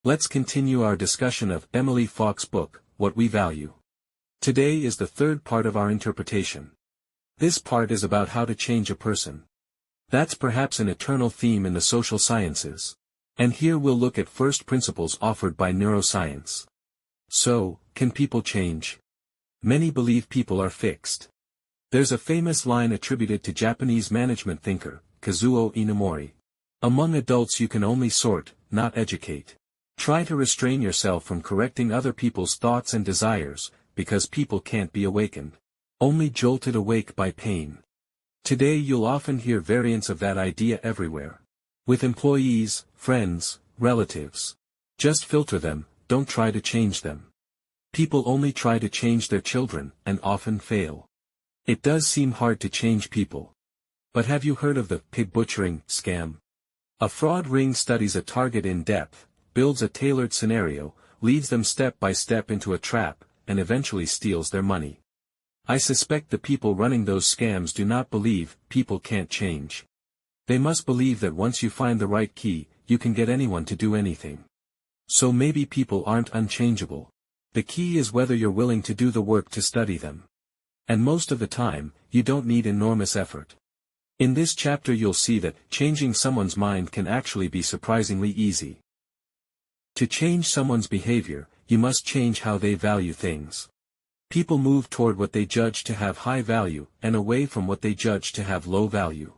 Let's continue our discussion of Emily Falk's book, What We Value. Today is the third part of our interpretation. This part is about how to change a person. That's perhaps an eternal theme in the social sciences. And here we'll look at first principles offered by neuroscience. So, can people change? Many believe people are fixed. There's a famous line attributed to Japanese management thinker, Kazuo Inamori. Among adults you can only sort, not educate. Try to restrain yourself from correcting other people's thoughts and desires, because people can't be awakened. Only jolted awake by pain. Today you'll often hear variants of that idea everywhere. With employees, friends, relatives. Just filter them, don't try to change them. People only try to change their children, and often fail. It does seem hard to change people. But have you heard of the pig butchering scam? A fraud ring studies a target in depth, builds a tailored scenario, leads them step by step into a trap, and eventually steals their money. I suspect the people running those scams do not believe people can't change. They must believe that once you find the right key, you can get anyone to do anything. So maybe people aren't unchangeable. The key is whether you're willing to do the work to study them. And most of the time, you don't need enormous effort. In this chapter you'll see that changing someone's mind can actually be surprisingly easy. To change someone's behavior, you must change how they value things. People move toward what they judge to have high value, and away from what they judge to have low value.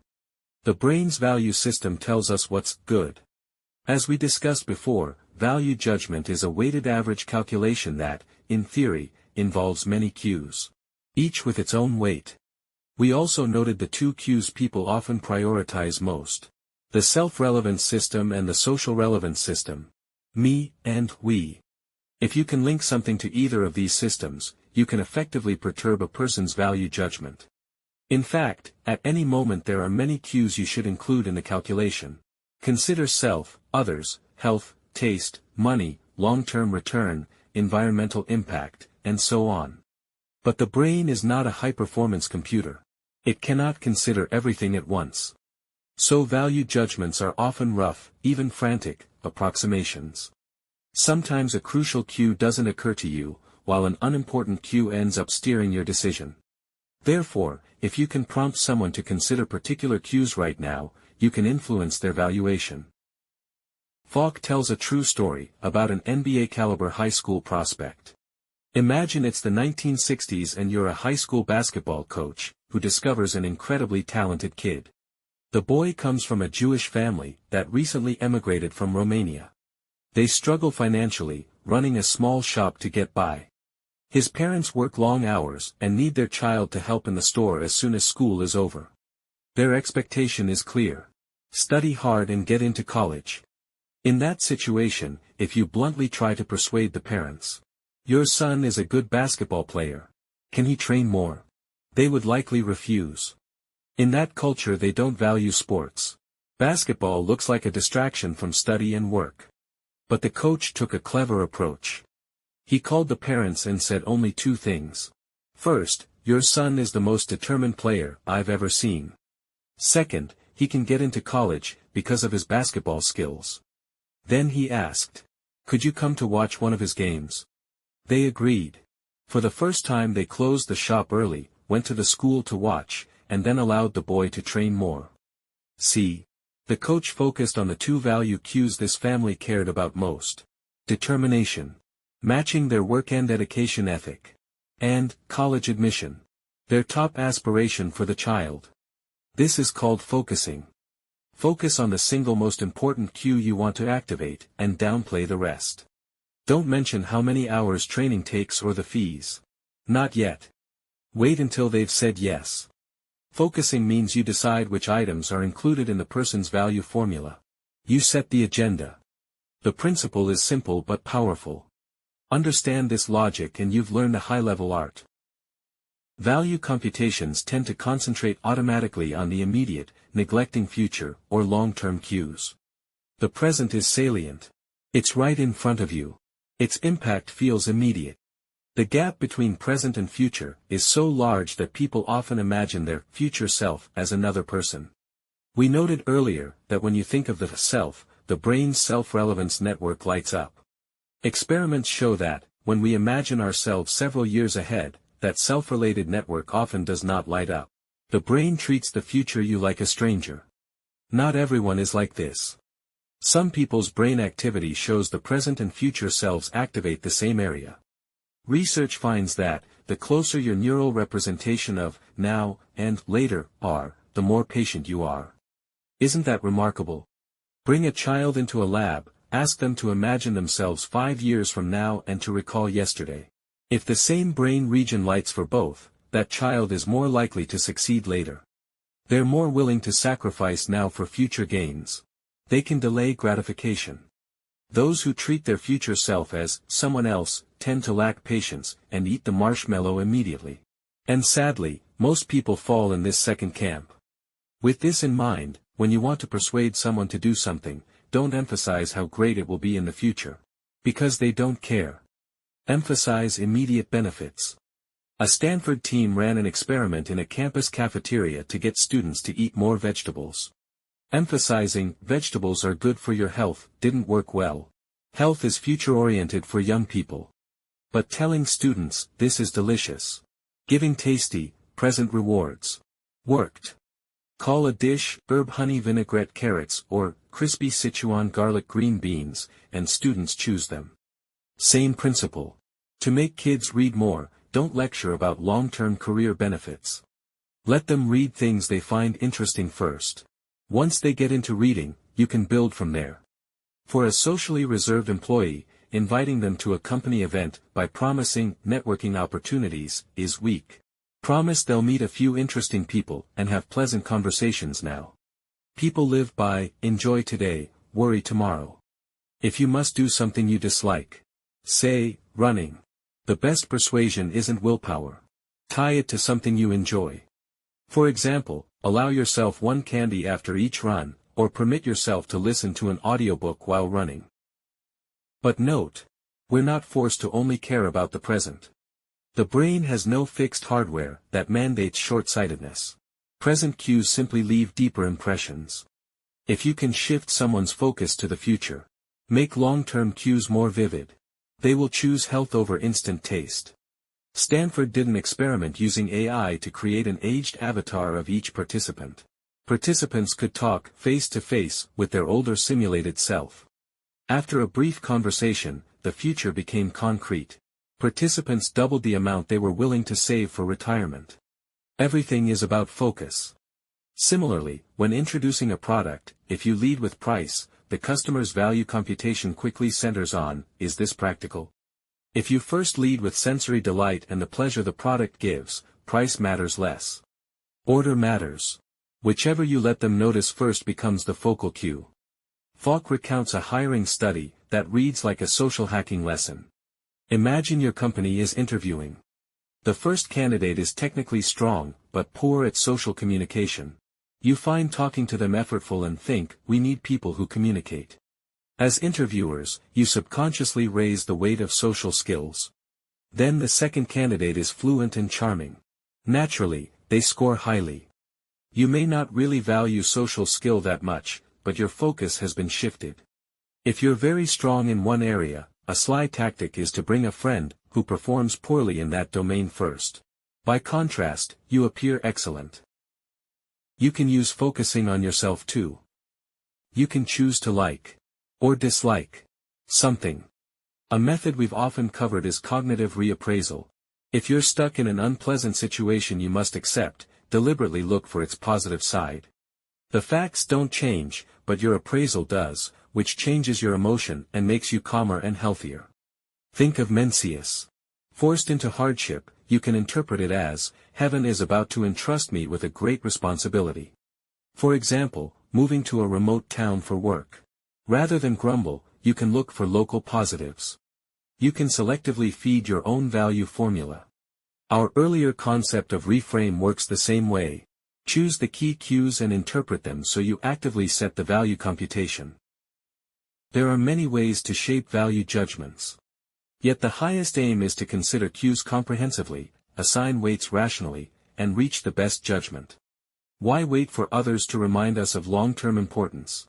The brain's value system tells us what's good. As we discussed before, value judgment is a weighted average calculation that, in theory, involves many cues. Each with its own weight. We also noted the two cues people often prioritize most. The self-relevance system and the social relevance system. Me, and we. If you can link something to either of these systems, you can effectively perturb a person's value judgment. In fact, at any moment there are many cues you should include in the calculation. Consider self, others, health, taste, money, long-term return, environmental impact, and so on. But the brain is not a high-performance computer. It cannot consider everything at once. So value judgments are often rough, even frantic, approximations. Sometimes a crucial cue doesn't occur to you, while an unimportant cue ends up steering your decision. Therefore, if you can prompt someone to consider particular cues right now, you can influence their valuation. Falk tells a true story about an NBA-caliber high school prospect. Imagine it's the 1960s and you're a high school basketball coach, who discovers an incredibly talented kid. The boy comes from a Jewish family that recently emigrated from Romania. They struggle financially, running a small shop to get by. His parents work long hours and need their child to help in the store as soon as school is over. Their expectation is clear. Study hard and get into college. In that situation, if you bluntly try to persuade the parents, your son is a good basketball player. Can he train more? They would likely refuse. In that culture they don't value sports. Basketball looks like a distraction from study and work. But the coach took a clever approach. He called the parents and said only two things. First, your son is the most determined player I've ever seen. Second, he can get into college, because of his basketball skills. Then he asked, could you come to watch one of his games? They agreed. For the first time they closed the shop early, went to the school to watch, and then allowed the boy to train more. See? The coach focused on the two value cues this family cared about most. Determination. Matching their work and dedication ethic. And, college admission. Their top aspiration for the child. This is called focusing. Focus on the single most important cue you want to activate, and downplay the rest. Don't mention how many hours training takes or the fees. Not yet. Wait until they've said yes. Focusing means you decide which items are included in the person's value formula. You set the agenda. The principle is simple but powerful. Understand this logic and you've learned a high-level art. Value computations tend to concentrate automatically on the immediate, neglecting future or long-term cues. The present is salient. It's right in front of you. Its impact feels immediate. The gap between present and future is so large that people often imagine their future self as another person. We noted earlier that when you think of the self, the brain's self-relevance network lights up. Experiments show that, when we imagine ourselves several years ahead, that self-related network often does not light up. The brain treats the future you like a stranger. Not everyone is like this. Some people's brain activity shows the present and future selves activate the same area. Research finds that, the closer your neural representation of now and later are, the more patient you are. Isn't that remarkable? Bring a child into a lab, ask them to imagine themselves 5 years from now and to recall yesterday. If the same brain region lights for both, that child is more likely to succeed later. They're more willing to sacrifice now for future gains. They can delay gratification. Those who treat their future self as someone else tend to lack patience and eat the marshmallow immediately. And sadly, most people fall in this second camp. With this in mind, when you want to persuade someone to do something, don't emphasize how great it will be in the future. Because they don't care. Emphasize immediate benefits. A Stanford team ran an experiment in a campus cafeteria to get students to eat more vegetables. Emphasizing vegetables are good for your health didn't work well. Health is future-oriented for young people. But telling students this is delicious, giving tasty, present rewards, worked. Call a dish herb honey vinaigrette carrots or crispy Sichuan garlic green beans, and students choose them. Same principle. To make kids read more, don't lecture about long-term career benefits. Let them read things they find interesting first. Once they get into reading, you can build from there. For a socially reserved employee, inviting them to a company event by promising networking opportunities is weak. Promise they'll meet a few interesting people and have pleasant conversations now. People live by enjoy today, worry tomorrow. If you must do something you dislike, say, running. The best persuasion isn't willpower. Tie it to something you enjoy. For example, allow yourself one candy after each run, or permit yourself to listen to an audiobook while running. But note, we're not forced to only care about the present. The brain has no fixed hardware that mandates short-sightedness. Present cues simply leave deeper impressions. If you can shift someone's focus to the future, make long-term cues more vivid, they will choose health over instant taste. Stanford did an experiment using AI to create an aged avatar of each participant. Participants could talk face-to-face with their older simulated self. After a brief conversation, the future became concrete. Participants doubled the amount they were willing to save for retirement. Everything is about focus. Similarly, when introducing a product, if you lead with price, the customer's value computation quickly centers on, is this practical? If you first lead with sensory delight and the pleasure the product gives, price matters less. Order matters. Whichever you let them notice first becomes the focal cue. Falk recounts a hiring study that reads like a social hacking lesson. Imagine your company is interviewing. The first candidate is technically strong, but poor at social communication. You find talking to them effortful and think, we need people who communicate. As interviewers, you subconsciously raise the weight of social skills. Then the second candidate is fluent and charming. Naturally, they score highly. You may not really value social skill that much, but your focus has been shifted. If you're very strong in one area, a sly tactic is to bring a friend who performs poorly in that domain first. By contrast, you appear excellent. You can use focusing on yourself too. You can choose to like or dislike something. A method we've often covered is cognitive reappraisal. If you're stuck in an unpleasant situation you must accept, deliberately look for its positive side. The facts don't change, but your appraisal does, which changes your emotion and makes you calmer and healthier. Think of Mencius. Forced into hardship, you can interpret it as, heaven is about to entrust me with a great responsibility. For example, moving to a remote town for work. Rather than grumble, you can look for local positives. You can selectively feed your own value formula. Our earlier concept of reframe works the same way. Choose the key cues and interpret them so you actively set the value computation. There are many ways to shape value judgments. Yet the highest aim is to consider cues comprehensively, assign weights rationally, and reach the best judgment. Why wait for others to remind us of long-term importance?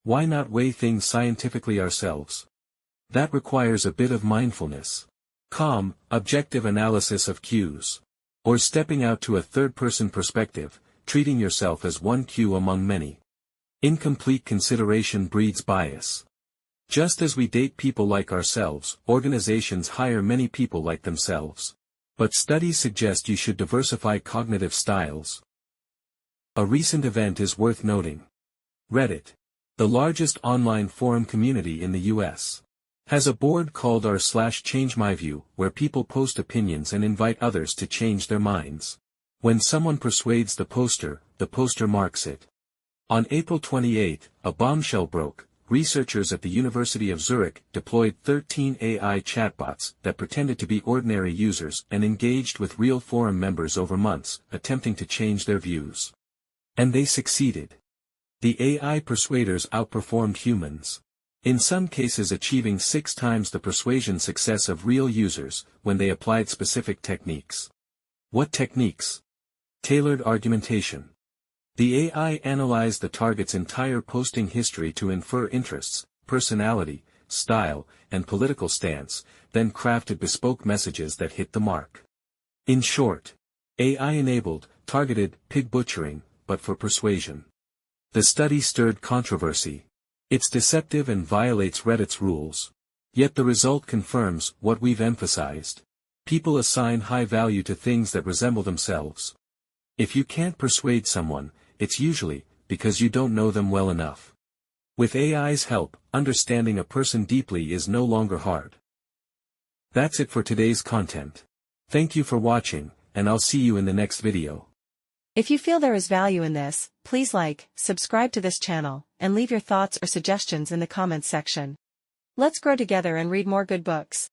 Why not weigh things scientifically ourselves? That requires a bit of mindfulness. Calm, objective analysis of cues. Or stepping out to a third-person perspective, treating yourself as one cue among many. Incomplete consideration breeds bias. Just as we date people like ourselves, organizations hire many people like themselves. But studies suggest you should diversify cognitive styles. A recent event is worth noting. Reddit, the largest online forum community in the US, has a board called r/ChangeMyView, where people post opinions and invite others to change their minds. When someone persuades the poster marks it. On April 28, a bombshell broke. Researchers at the University of Zurich deployed 13 AI chatbots that pretended to be ordinary users and engaged with real forum members over months, attempting to change their views. And they succeeded. The AI persuaders outperformed humans. In some cases achieving 6 times the persuasion success of real users, when they applied specific techniques. What techniques? Tailored argumentation. The AI analyzed the target's entire posting history to infer interests, personality, style, and political stance, then crafted bespoke messages that hit the mark. In short, AI-enabled, targeted pig butchering, but for persuasion. The study stirred controversy. It's deceptive and violates Reddit's rules. Yet the result confirms what we've emphasized. People assign high value to things that resemble themselves. If you can't persuade someone, it's usually because you don't know them well enough. With AI's help, understanding a person deeply is no longer hard. That's it for today's content. Thank you for watching, and I'll see you in the next video. If you feel there is value in this, please like, subscribe to this channel, and leave your thoughts or suggestions in the comments section. Let's grow together and read more good books.